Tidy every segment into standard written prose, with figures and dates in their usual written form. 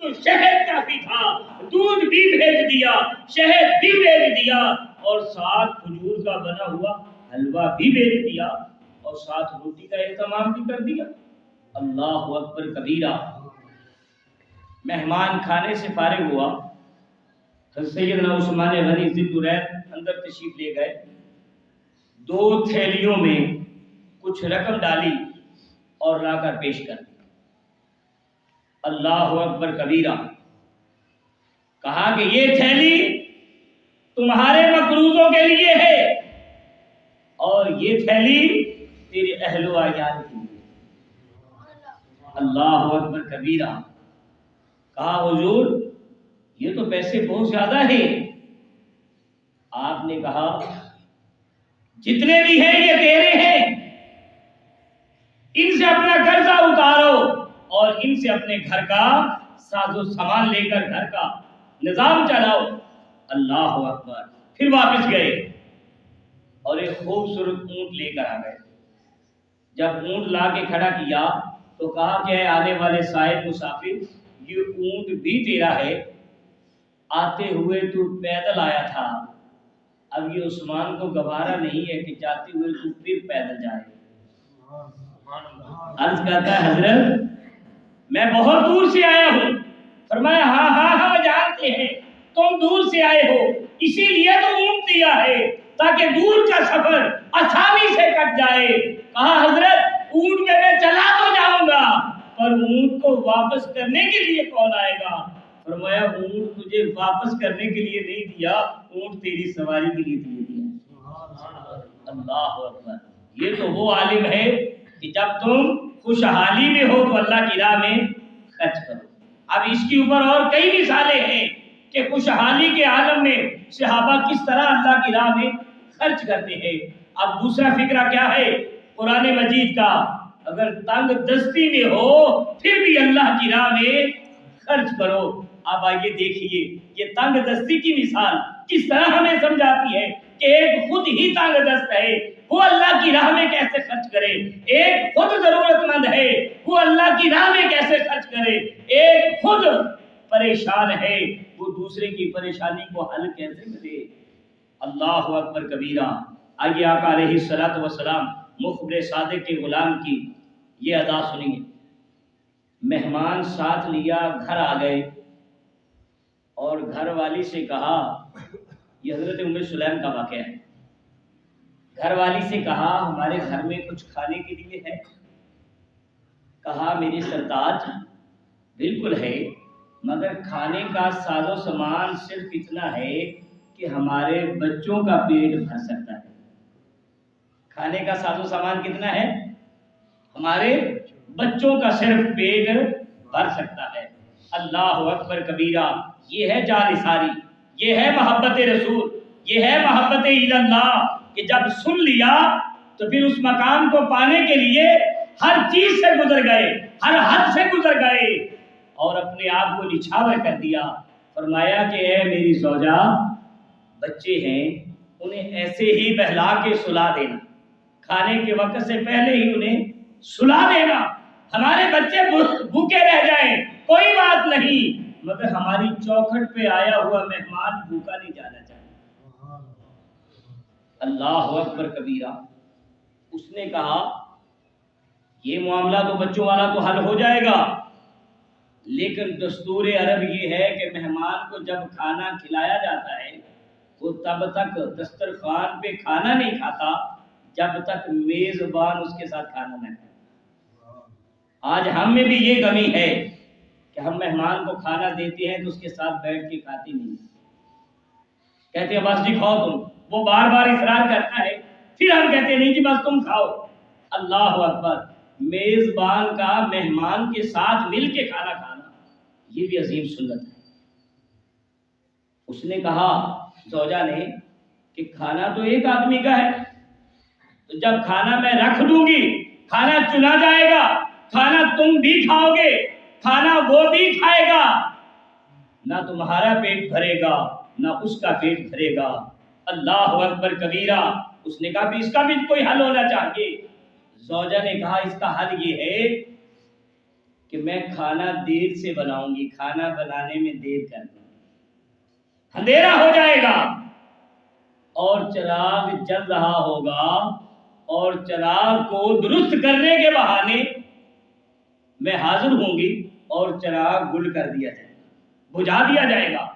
تو شہد کافی تھا، دودھ بھی بھیج دیا، شہد بھی بھیج دیا، اور ساتھ کھجور کا بنا ہوا حلوہ بھی بھیج دیا، اور ساتھ روٹی کا اہتمام بھی کر دیا۔ اللہ اکبر کبیرہ۔ مہمان کھانے سے فارغ ہوا، سیدنا عثمان غنی ذی النورین اندر تشریف لے گئے، 2 تھیلیوں میں کچھ رقم ڈالی اور لا کر پیش کر دی۔ اللہ اکبر کبیرہ۔ کہا کہ یہ تھیلی تمہارے مقروضوں کے لیے ہے اور یہ تھیلی تیرے اہل و عیال کے لیے۔ اللہ اکبر کبیرہ۔ کہا حضور یہ تو پیسے بہت زیادہ ہیں۔ آپ نے کہا جتنے بھی ہیں یہ تیرے ہیں، ان سے اپنا قرضہ اتارو اور ان سے اپنے گھر کا ساز و سامان لے کر گھر کا نظام چلاؤ۔ اللہ اکبر۔ پھر واپس گئے اور ایک خوبصورت اونٹ لے کر آ گئے۔ جب اونٹ لا کے کھڑا کیا تو کہا کہ اے آنے والے صاحب مسافر، یہ اونٹ بھی تیرا ہے، آتے ہوئے تو پیدل آیا تھا، اب یہ عثمان کو گوارا نہیں ہے کہ جاتے ہوئے تو پھر پیدل جائے۔ عرض کرتا ہے حضرت میں بہت دور سے آیا ہوں۔ فرمایا ہاں جانتے ہیں تم دور سے آئے ہو، اسی لیے تو اونٹ دیا ہے تاکہ دور کا سفر آسانی سے کٹ جائے۔ کہا حضرت اونٹ میں چلا تو جاؤں گا پر اونٹ کو واپس کرنے کے لیے کون آئے گا؟ فرمایا اونٹ تجھے واپس کرنے کے لیے نہیں دیا، اونٹ تیری سواری کے لیے دیا۔ اللہ اکبر۔ یہ تو وہ عالم ہے کہ جب تم خوشحالی میں ہو تو اللہ کی راہ میں خرچ کرو۔ اب اس کے اوپر اور کئی مثالیں ہیں کہ خوشحالی کے عالم میں صحابہ کس طرح اللہ کی راہ میں خرچ کرتے ہیں۔ اب دوسرا فکرہ کیا ہے قرآن مجید کا؟ اگر تنگ دستی میں ہو پھر بھی اللہ کی راہ میں خرچ کرو۔ اب آئیے دیکھیے یہ تنگ دستی کی مثال کس طرح ہمیں سمجھاتی ہے کہ ایک خود ہی تنگ دست ہے وہ اللہ کی راہ میں کیسے خرچ کرے، ایک خود ضرورت مند ہے وہ اللہ کی راہ میں کیسے خرچ کرے، ایک خود پریشان ہے وہ دوسرے کی پریشانی کو حل کیسے کرے۔ اللہ اکبر کبیرہ۔ آئیے آقا علیہ الصلوۃ والسلام مخبر صادق کے غلام کی یہ ادا سنیے۔ مہمان ساتھ لیا، گھر آ گئے اور گھر والی سے کہا، یہ حضرت ام سلیم کا واقعہ ہے، گھر والی سے کہا ہمارے گھر میں کچھ کھانے کے لیے ہے؟ کہا میری سرتاج بالکل ہے، مگر کھانے کا ساز و سامان صرف اتنا ہے کہ ہمارے بچوں کا پیٹ بھر سکتا ہے۔ کھانے کا ساز و سامان کتنا ہے؟ ہمارے بچوں کا صرف پیٹ بھر سکتا ہے۔ اللہ اکبر کبیرہ۔ یہ ہے جانثاری، یہ ہے محبت رسول، یہ ہے محبت اللہ کہ جب سن لیا تو پھر اس مقام کو پانے کے لیے ہر چیز سے گزر گئے، ہر حد سے گزر گئے اور اپنے آپ کو نچھاور کر دیا۔ فرمایا کہ اے میری زوجہ، بچے ہیں انہیں ایسے ہی بہلا کے سلا دینا، کھانے کے وقت سے پہلے ہی انہیں سلا دینا۔ ہمارے بچے بھوکے رہ جائیں کوئی بات نہیں، مگر ہماری چوکھٹ پہ آیا ہوا مہمان بھوکا نہیں جانا چاہیے۔ اللہ اکبر کبیرہ۔ اس نے کہا یہ معاملہ تو بچوں والا تو حل ہو جائے گا، لیکن دستور عرب یہ ہے کہ مہمان کو جب کھانا کھلایا جاتا ہے وہ تب تک دسترخوان پہ کھانا نہیں کھاتا جب تک میزبان اس کے ساتھ کھانا نہ کھائے۔ آج ہم میں بھی یہ کمی ہے کہ ہم مہمان کو کھانا دیتے ہیں تو اس کے ساتھ بیٹھ کے کھاتے نہیں، کہتے ہیں بس جی کھاؤ تم، وہ بار بار اصرار کرتا ہے پھر ہم کہتے ہیں نہیں جی بس تم کھاؤ۔ اللہ اکبر۔ میزبان کا مہمان کے ساتھ مل کے کھانا کھانا یہ بھی عظیم سنت ہے۔ اس نے کہا زوجہ نے کہ کھانا تو ایک آدمی کا ہے، تو جب کھانا میں رکھ دوں گی کھانا چنا جائے گا، کھانا تم بھی کھاؤ گے، کھانا وہ بھی کھائے گا، نہ تمہارا پیٹ بھرے گا نہ اس کا پیٹ بھرے گا۔ اللہ اکبر کبیرہ۔ اس نے کہا بھی اس کا بھی کوئی حل ہونا چاہیے۔ زوجہ نے کہا اس کا حل یہ ہے کہ میں کھانا دیر سے بناؤں گی، کھانا بنانے میں دیر کر دوں، اندھیرا ہو جائے گا اور چراغ جل رہا ہوگا، اور چراغ کو درست کرنے کے بہانے میں حاضر ہوں گی اور چراغ گل کر دیا جائے گا، بجھا دیا جائے گا،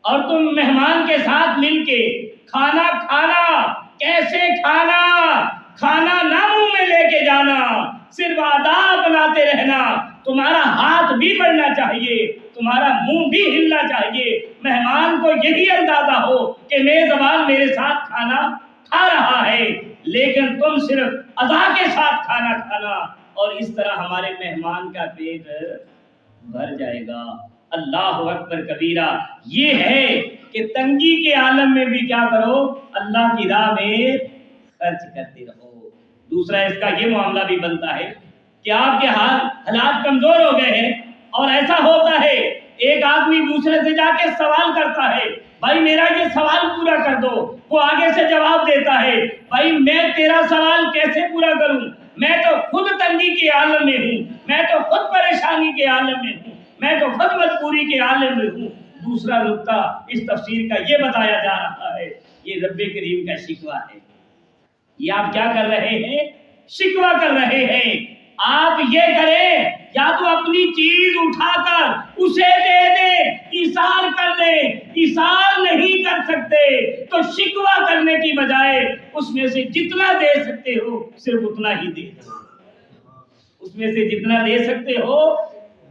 اور تم مہمان کے ساتھ مل کے کھانا کھانا۔ کیسے کھانا؟ کھانا نہ منہ میں لے کے جانا، صرف آداب بناتے رہنا۔ تمہارا ہاتھ بھی بڑھنا چاہیے، تمہارا منہ بھی ہلنا چاہیے، مہمان کو یہی اندازہ ہو کہ میزبان میرے ساتھ کھانا کھا رہا ہے، لیکن تم صرف ادا کے ساتھ کھانا کھانا، اور اس طرح ہمارے مہمان کا پیٹ بھر جائے گا۔ اللہ اکبر کبیرہ۔ یہ ہے کہ تنگی کے عالم میں بھی کیا کرو؟ اللہ کی راہ میں خرچ کرتے رہو۔ دوسرا اس کا یہ معاملہ بھی بنتا ہے کہ آپ کے حالات کمزور ہو گئے ہیں، اور ایسا ہوتا ہے ایک آدمی دوسرے سے جا کے سوال کرتا ہے، بھائی میرا یہ سوال پورا کر دو، وہ آگے سے جواب دیتا ہے، بھائی میں تیرا سوال کیسے پورا کروں؟ میں تو خود تنگی کے عالم میں ہوں، میں تو خود پریشانی کے عالم میں ہوں، میں تو خود مجبوری کے عالم میں ہوں۔ دوسرا نقطہ اس تفسیر کا یہ بتایا جا رہا ہے، یہ رب کریم کا شکوہ ہے۔ یہ آپ کیا کر رہے ہیں؟ شکوہ کر رہے ہیں۔ آپ یہ کریں، یا تو اپنی چیز اٹھا کر اسے دے دیں، ایثار کر لیں، ایثار نہیں کر سکتے تو شکوہ کرنے کی بجائے اس میں سے جتنا دے سکتے ہو صرف اتنا ہی دے دو، اس میں سے جتنا دے سکتے ہو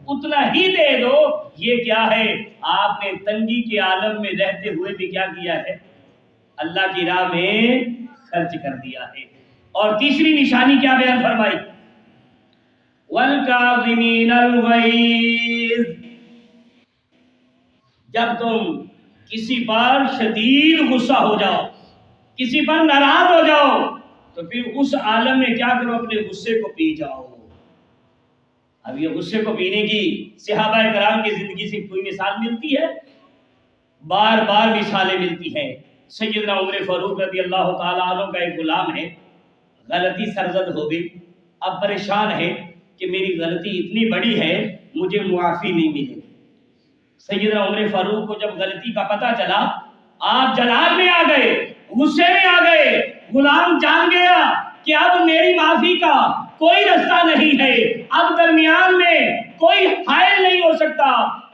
اتنا ہی دے دو۔ یہ کیا ہے؟ آپ نے تنگی کے عالم میں رہتے ہوئے بھی کیا کیا ہے؟ اللہ کی راہ میں خرچ کر دیا ہے۔ اور تیسری نشانی کیا بیان فرمائی؟ وَالْكَاظِمِينَ الْغَيْظَ۔ جب تم کسی پر شدید غصہ ہو جاؤ، کسی پر ناراض ہو جاؤ، تو پھر اس عالم میں کیا کرو؟ اپنے غصے کو پی جاؤ۔ اب یہ غصے کو پینے کی صحابہ کرام کی زندگی سے کوئی مثال ملتی ہے؟ بار بار مثالیں ملتی ہیں۔ سیدنا عمر فاروق رضی اللہ تعالیٰ عنہ کا ایک غلام ہے، غلطی سرزد ہو گئی، اب پریشان ہے کہ میری غلطی اتنی بڑی ہے مجھے معافی نہیں ملے۔ سیدنا عمر فاروق کو جب غلطی کا پتہ چلا، آپ جلال میں آ گئے، غصے میں آ گئے۔ غلام جان گیا کہ اب میری معافی کا کوئی رستہ نہیں ہے، اب درمیان میں کوئی حائل نہیں ہو سکتا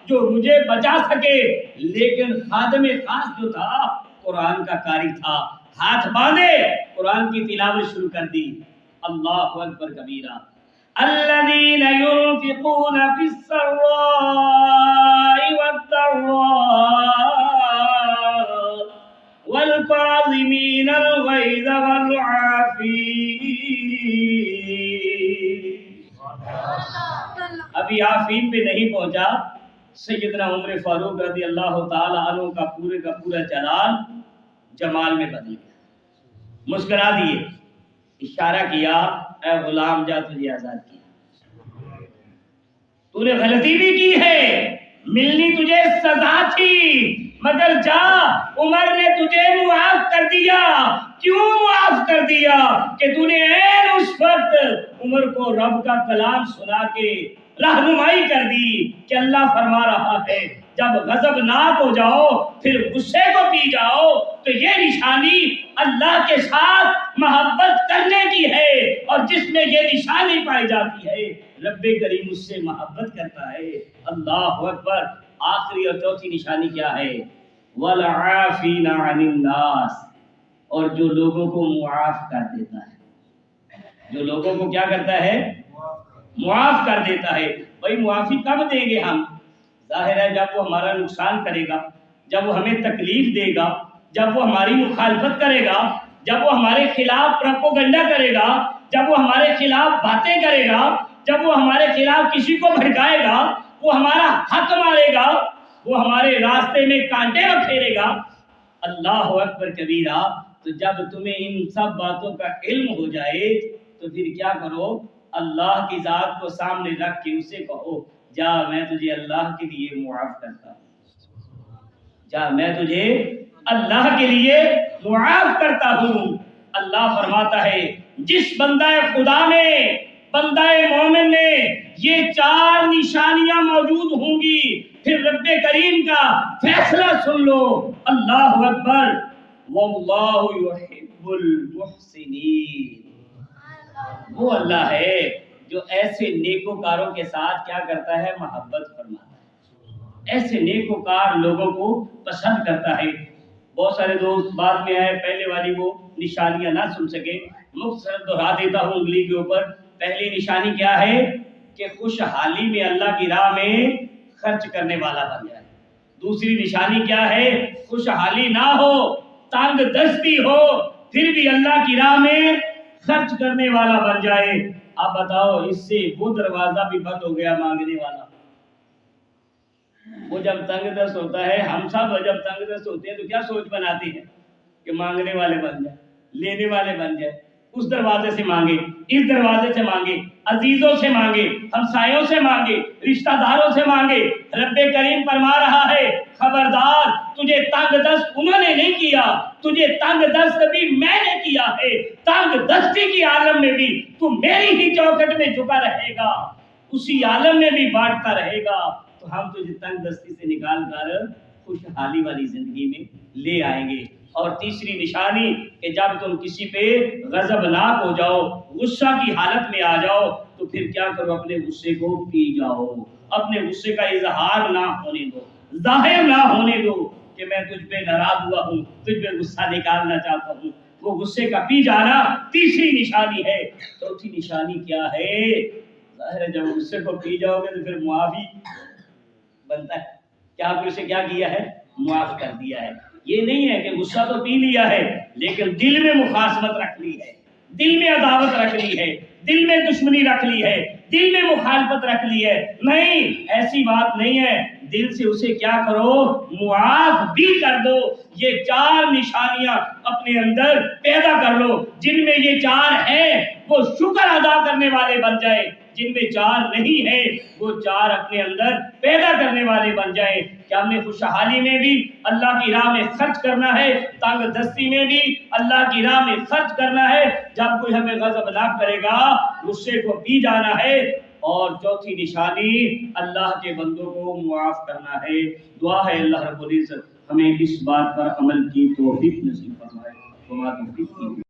جو مجھے بچا سکے۔ لیکن خادم خاص جو تھا قرآن کا قاری تھا، ہاتھ باندھے قرآن کی تلاوت شروع کر دی۔ اللہ اکبر کبیرہ۔ الذین ينفقون فی السراء والضراء والکاظمین الغیظ والعافین۔ ابھی عافین پہ نہیں پہنچا، سیدنا عمر فاروق رضی اللہ تعالی عنہ کا پورا جلال جمال میں بدل گیا۔ مسکرا دیے، اشارہ کیا، اے غلام جا تجھے آزاد کیا، تو نے غلطی بھی کی ہے، ملنی تجھے سزا تھی، مگر جا، عمر نے تجھے معاف کر دیا۔ کیوں معاف کر دیا؟ کہ تو نے عین اس وقت عمر کو رب کا کلام سنا کے رہنمائی کر دی کہ اللہ فرما رہا ہے جب غضبناک ہو جاؤ پھر غصے کو پی جاؤ، تو یہ نشانی اللہ کے ساتھ محبت کرنے کی ہے، اور جس میں یہ نشانی پائی جاتی ہے رب کریم اس سے محبت کرتا ہے۔ اللہ اکبر۔ آخری اور چوتھی نشانی کیا ہے؟ وَالْعَافِينَ عَنِ النَّاسِ، اور جو لوگوں کو معاف کر دیتا ہے، جو لوگوں کو کیا کرتا ہے؟ معاف کر دیتا ہے۔ بھائی معافی کب دیں گے ہم؟ ظاہر ہے جب وہ ہمارا نقصان کرے گا، جب وہ ہمیں تکلیف دے گا، جب وہ ہماری مخالفت کرے گا، جب وہ ہمارے خلاف پروپیگنڈا کرے گا، جب وہ ہمارے خلاف باتیں کرے گا، جب وہ ہمارے خلاف کسی کو بھڑکائے گا، وہ ہمارا حق مارے گا، وہ ہمارے راستے میں کانٹے بکھیرے گا۔ اللہ اکبر کبیرہ۔ تو جب تمہیں ان سب باتوں کا علم ہو جائے تو پھر کیا کرو؟ اللہ کی ذات کو سامنے رکھ کے اسے کہو، جا میں تجھے اللہ کے لیے معاف کرتا ہوں، جا میں تجھے اللہ کے لیے معاف کرتا ہوں۔ اللہ فرماتا ہے جس بندہ خدا نے بندہ مومن میں یہ 4 نشانیاں موجود ہوں گی، پھر رب کریم کا فیصلہ سن لو۔ اللہ اکبر، واللہ یحب المحسنین۔ وہ اللہ ہے جو ایسے نیکوکاروں کے ساتھ کیا کرتا ہے؟ محبت فرماتا ہے، ایسے نیکوکار لوگوں کو پسند کرتا ہے۔ بہت سارے دوست بعد میں آئے، پہلے والی وہ نشانیاں نہ سن سکے، مختصر دہرا دیتا ہوں انگلی کے اوپر۔ پہلی نشانی کیا ہے؟ کہ خوشحالی میں اللہ کی راہ میں خرچ کرنے والا بن جائے۔ دوسری نشانی کیا ہے؟ خوشحالی نہ ہو، تنگ دستی ہو، پھر بھی اللہ کی راہ میں خرچ کرنے والا بن جائے۔ اب بتاؤ، اس سے وہ دروازہ بھی بند ہو گیا مانگنے والا۔ وہ جب تنگ دست ہوتا ہے، ہم سب جب تنگ دست ہوتے ہیں تو کیا سوچ بناتے ہیں کہ مانگنے والے بن جائیں، لینے والے بن جائیں۔ اس دروازے سے مانگے، اس دروازے سے مانگے، عزیزوں سے مانگے، ہمسایوں سے مانگے، رشتہ داروں سے مانگے۔ رب کریم فرما رہا ہے، خبردار، تجھے تنگ دست انہوں نے نہیں کیا، تجھے تنگ دست بھی میں نے کیا ہے۔ تنگ دستی کی عالم میں بھی تو میری ہی چوکھٹ میں جھکا رہے گا، اسی عالم میں بھی بانٹتا رہے گا، تو ہم تجھے تنگ دستی سے نکال کر خوشحالی والی زندگی میں لے آئیں گے۔ اور تیسری نشانی کہ جب تم کسی پہ غضبناک ہو جاؤ، غصہ کی حالت میں آ جاؤ، تو پھر کیا کرو؟ اپنے غصے کو پی جاؤ، اپنے غصے کا اظہار نہ ہونے دو، ظاہر نہ ہونے دو کہ میں تجھ پہ ناراض ہوا ہوں، تجھ پہ غصہ نکالنا چاہتا ہوں۔ وہ غصے کا پی جانا تیسری نشانی ہے۔ چوتھی نشانی کیا ہے؟ ظاہر ہے جب غصے کو پی جاؤ گے تو پھر معافی بنتا ہے۔ کیا آپ نے اسے کیا کیا ہے؟ معاف کر دیا ہے۔ یہ نہیں ہے کہ غصہ تو پی لیا ہے لیکن دل میں مخاصمت رکھ لی ہے، دل میں عداوت رکھ لی ہے، دل میں دشمنی رکھ لی ہے، دل میں مخالفت رکھ لی ہے۔ نہیں، ایسی بات نہیں ہے۔ دل سے اسے کیا کرو؟ معاف بھی کر دو۔ یہ 4 نشانیاں اپنے اندر پیدا کر لو۔ جن میں یہ 4 ہیں وہ شکر ادا کرنے والے بن جائے، جن میں 4 نہیں ہیں وہ 4 اپنے اندر پیدا کرنے والے بن جائیں کہ ہم نے خوشحالی میں بھی اللہ کی راہ میں خرچ کرنا ہے، تنگ دستی میں بھی اللہ کی راہ میں خرچ کرنا ہے، جب کوئی ہمیں غضبناک کرے گا غصے کو پی جانا ہے، اور چوتھی نشانی اللہ کے بندوں کو معاف کرنا ہے۔ دعا ہے اللہ رب العزت ہمیں اس بات پر عمل کی توفیق نصیب فرمائے۔